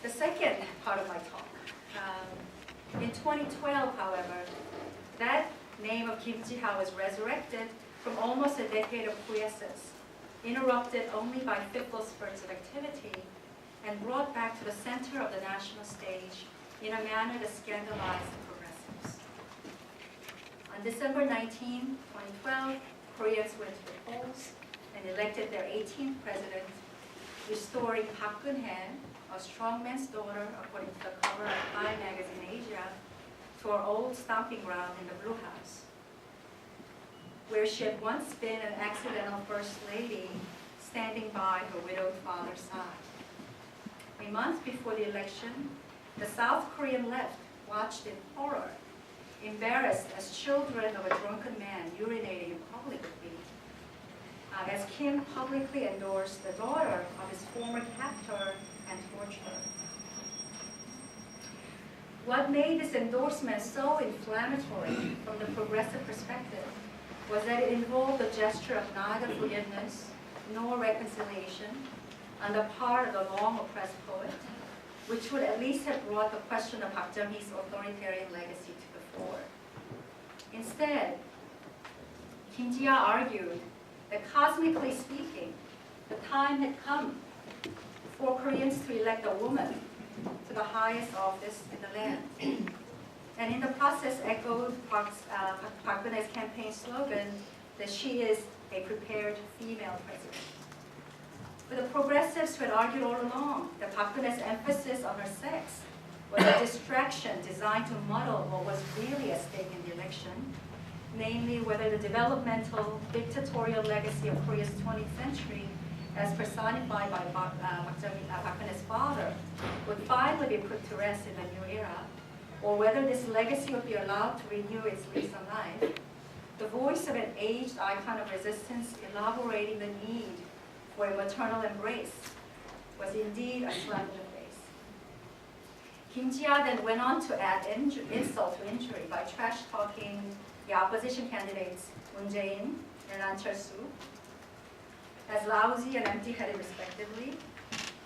The second part of my talk. In 2012, however, that name of Kim Ji-ha was resurrected from almost a decade of quiescence, interrupted only by fitful spurts of activity, and brought back to the center of the national stage in a manner that scandalized the progressives. On December 19, 2012, Koreans went to the polls and elected their 18th president, restoring Park Geun-hye, a strongman's daughter, according to the cover of Time magazine Asia, to her old stomping ground in the Blue House, where she had once been an accidental first lady standing by her widowed father's side. A month before the election, the South Korean left watched in horror, embarrassed as children of a drunken man urinating publicly, as Kim publicly endorsed the daughter of his former captor and torturer. What made this endorsement so inflammatory from the progressive perspective was that it involved a gesture of neither forgiveness nor reconciliation on the part of the long-oppressed poet, which would at least have brought the question of Park Jung-hee's authoritarian legacy to the fore. Instead, Kim Ji-ha argued that cosmically speaking, the time had come for Koreans to elect a woman to the highest office in the land. And in the process echoed Park Geun-hye's campaign slogan that she is a prepared female president. For the progressives who had argued all along that Park Geun-hye's emphasis on her sex was a distraction designed to muddle what was really at stake in the election, namely whether the developmental, dictatorial legacy of Korea's 20th century, as personified by Park Geun-hye's father, would finally be put to rest in the new era, or whether this legacy would be allowed to renew its lease on life. The voice of an aged icon of resistance elaborating the need for a maternal embrace was indeed a slap in the face. Kim Ji-ha then went on to add insult to injury by trash-talking the opposition candidates Moon Jae-in and An Cheol-soo as lousy and empty-headed respectively,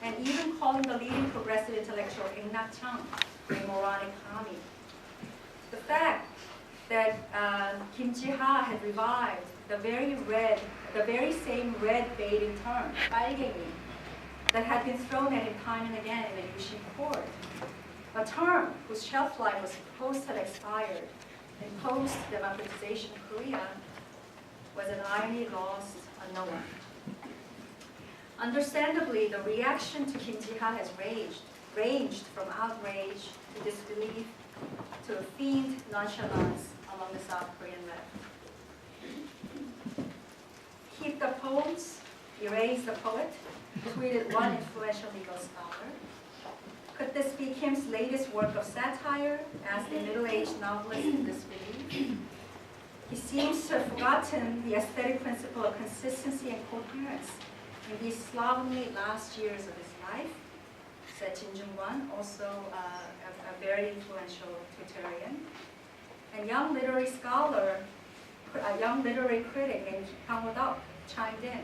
and even calling the leading progressive intellectual Eng Nak-chung a moronic commie. The fact that Kim Ji-ha had revived the very same red-baiting term, 빨갱이, that had been thrown at him time and again in the Yushin court, a term whose shelf life was supposed to have expired in post-democratization Korea, was an irony lost on no one. Understandably, the reaction to Kim Ji-ha has ranged from outrage to disbelief to feigned nonchalance among the South Korean left. Keep the poems, erase the poet, tweeted one influential legal scholar. Could this be Kim's latest work of satire, asked a middle-aged novelist in disbelief? He seems to have forgotten the aesthetic principle of consistency and coherence in these slovenly last years of his life, said Jin Jung-won, also a very influential Twitterian. And young literary critic named Kang Ho-deok chimed in,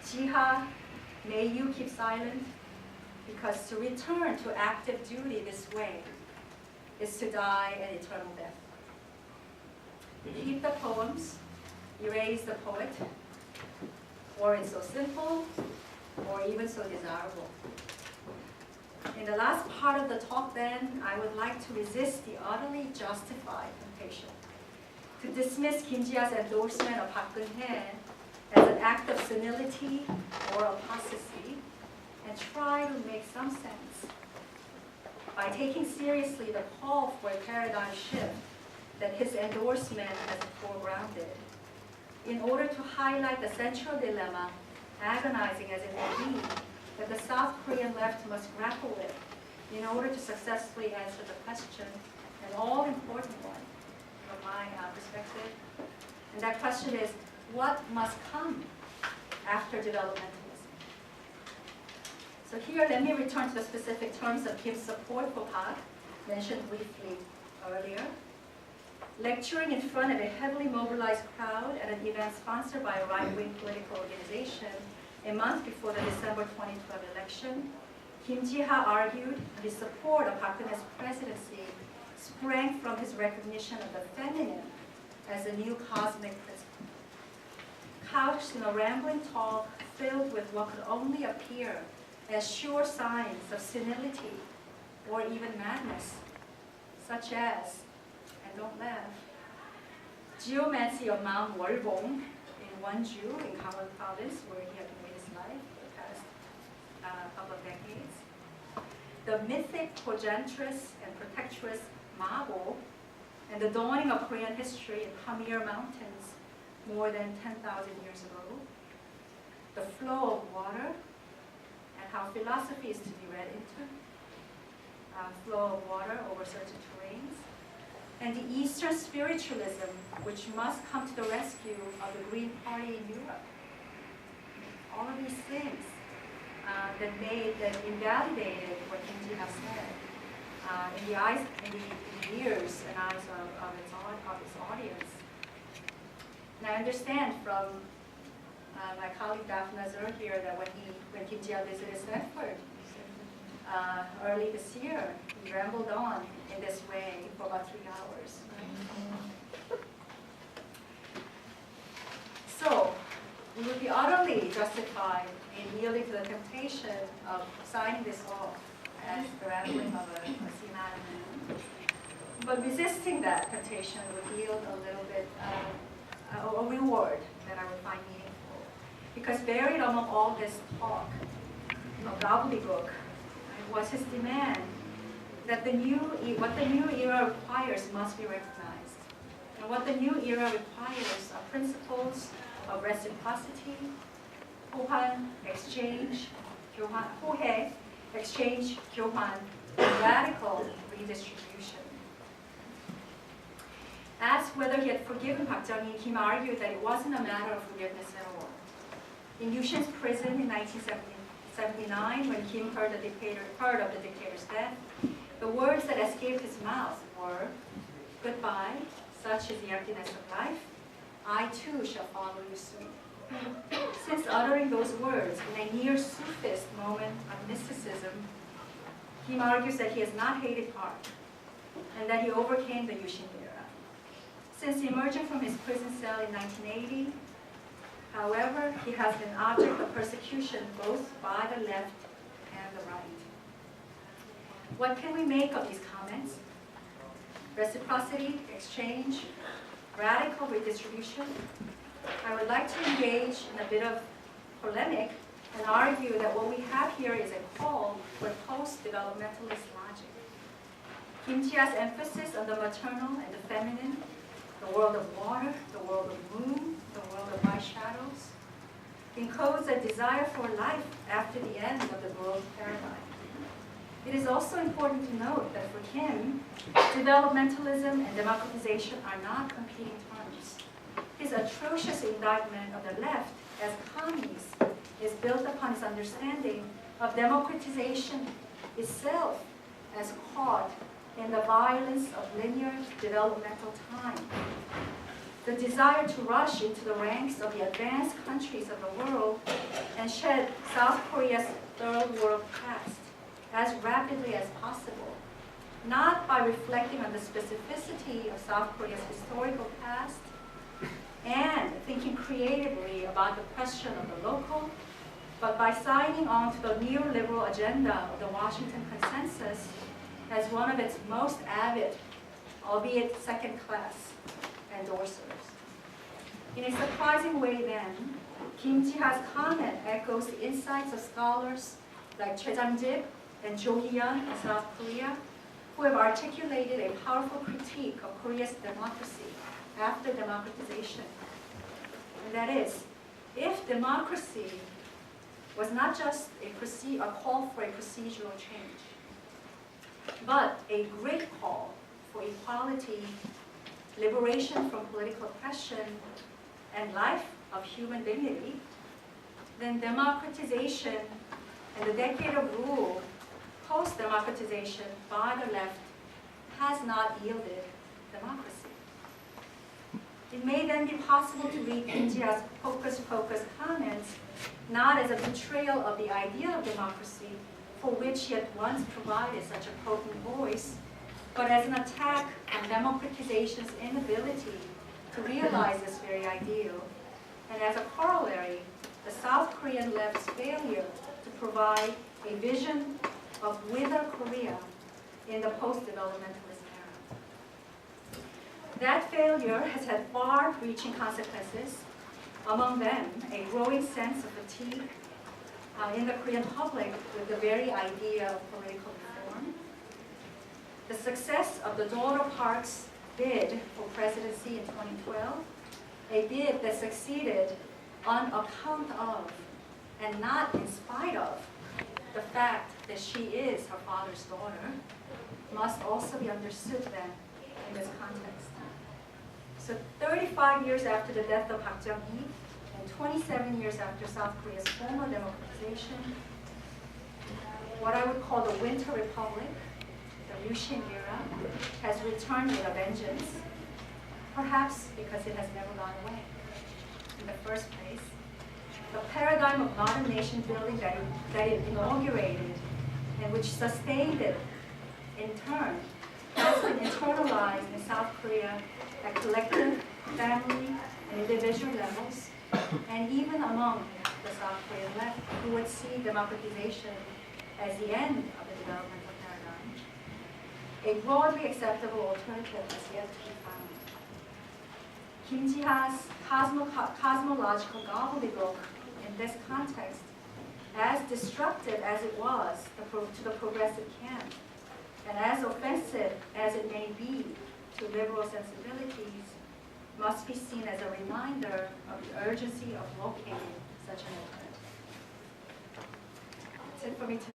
Ji-ha, may you keep silent, because to return to active duty this way is to die an eternal death. Keep the poems, erase the poet, or it's so simple, or even so desirable. In the last part of the talk then, I would like to resist the utterly justified temptation to dismiss Kim Ji-ha's endorsement of Park Geun-hye as an act of senility or apostasy, and try to make some sense by taking seriously the call for a paradigm shift that his endorsement has foregrounded, in order to highlight the central dilemma, agonizing as it may be, that the South Korean left must grapple with in order to successfully answer the question, an all-important one from my perspective. And that question is, what must come after developmentalism? So here, let me return to the specific terms of Kim's support for Park, mentioned briefly earlier. Lecturing in front of a heavily mobilized crowd at an event sponsored by a right-wing political organization a month before the December 2012 election, Kim Ji-ha argued his support of Park Geun-hye's presidency sprang from his recognition of the feminine as a new cosmic principle. Couched in a rambling talk filled with what could only appear as sure signs of senility or even madness, such as, and don't laugh, geomancy of Mount Wolbong in Wonju in Gangwon province, where he had made his life for the past couple of decades. The mythic progenitress and protectress Mabo, and the dawning of Korean history in Pamir Mountains more than 10,000 years ago. The flow of water and how philosophy is to be read into. Flow of water over certain terrains. And the Eastern spiritualism, which must come to the rescue of the Green Party in Europe. All of these things that invalidated what Kim Ji-ha said in the ears and eyes of its audience. And I understand from my colleague Daphne Zur here that when Kim Ji-ha visited Stanford early this year, he rambled on in this way for about 3 hours. So, we would be utterly justified in yielding to the temptation of signing this off as the rambling of a senile man. But resisting that temptation would yield a little bit a reward that I would find meaningful. Because buried among all this talk of gobbledygook was his demand that what the new era requires must be recognized. And what the new era requires are principles of reciprocity, 호환, exchange, 교환, 호혜, exchange, 교환, and radical redistribution. Asked whether he had forgiven Park Jung-hee, Kim argued that it wasn't a matter of forgiveness at all. In Yushin's prison in 1979, when Kim heard of the dictator's death, the words that escaped his mouth were, "Goodbye, such is the emptiness of life. I too shall follow you soon." Since uttering those words in a near Sufist moment of mysticism, Kim argues that he has not hated Park, and that he overcame the Yushin era. Since emerging from his prison cell in 1980, however, he has been object of persecution both by the left and the right. What can we make of these comments? Reciprocity, exchange, radical redistribution. I would like to engage in a bit of polemic and argue that what we have here is a call for post-developmentalist logic. Kim Ji-ha's emphasis on the maternal and the feminine, the world of water, the world of moon, the world of white shadows, encodes a desire for life after the end of the growth paradigm. It is also important to note that for Kim, developmentalism and democratization are not competing terms. His atrocious indictment of the left as commies is built upon his understanding of democratization itself as caught in the violence of linear developmental time. The desire to rush into the ranks of the advanced countries of the world and shed South Korea's third world past as rapidly as possible, not by reflecting on the specificity of South Korea's historical past and thinking creatively about the question of the local, but by signing on to the neoliberal agenda of the Washington Consensus as one of its most avid, albeit second-class, endorsers. In a surprising way then, Kim Ji-ha's comment echoes the insights of scholars like Choi Jang-jip and Jo Hee-yeon in South Korea, who have articulated a powerful critique of Korea's democracy after democratization. And that is, if democracy was not just a call for a procedural change, but a great call for equality, liberation from political oppression, and life of human dignity, then democratization and the decade of rule post-democratization by the left has not yielded democracy. It may then be possible to read Kim Ji-ha's hocus-pocus comments not as a betrayal of the idea of democracy for which he had once provided such a potent voice, but as an attack on democratization's inability to realize this very ideal, and as a corollary, the South Korean left's failure to provide a vision of whither Korea in the post-developmentalist era. That failure has had far-reaching consequences, among them a growing sense of fatigue in the Korean public with the very idea of political reform. The success of the daughter Park's bid for presidency in 2012, a bid that succeeded on account of and not in spite of the fact that she is her father's daughter, must also be understood then in this context. So 35 years after the death of Park Chung-hee, and 27 years after South Korea's formal democratization, what I would call the Winter Republic, the Ryushin era, has returned with a vengeance, perhaps because it has never gone away in the first place. The paradigm of modern nation building that it inaugurated and which sustained it in turn has been internalized in South Korea at collective, family, and individual levels, and even among the South Korean left, who would see democratization as the end of the developmental paradigm. A broadly acceptable alternative has yet to be found. Kim Ji-ha's cosmological gobbledygook in this context, as destructive as it was to the progressive camp, and as offensive as it may be to liberal sensibilities, must be seen as a reminder of the urgency of locating such an alternative. That's it for me today.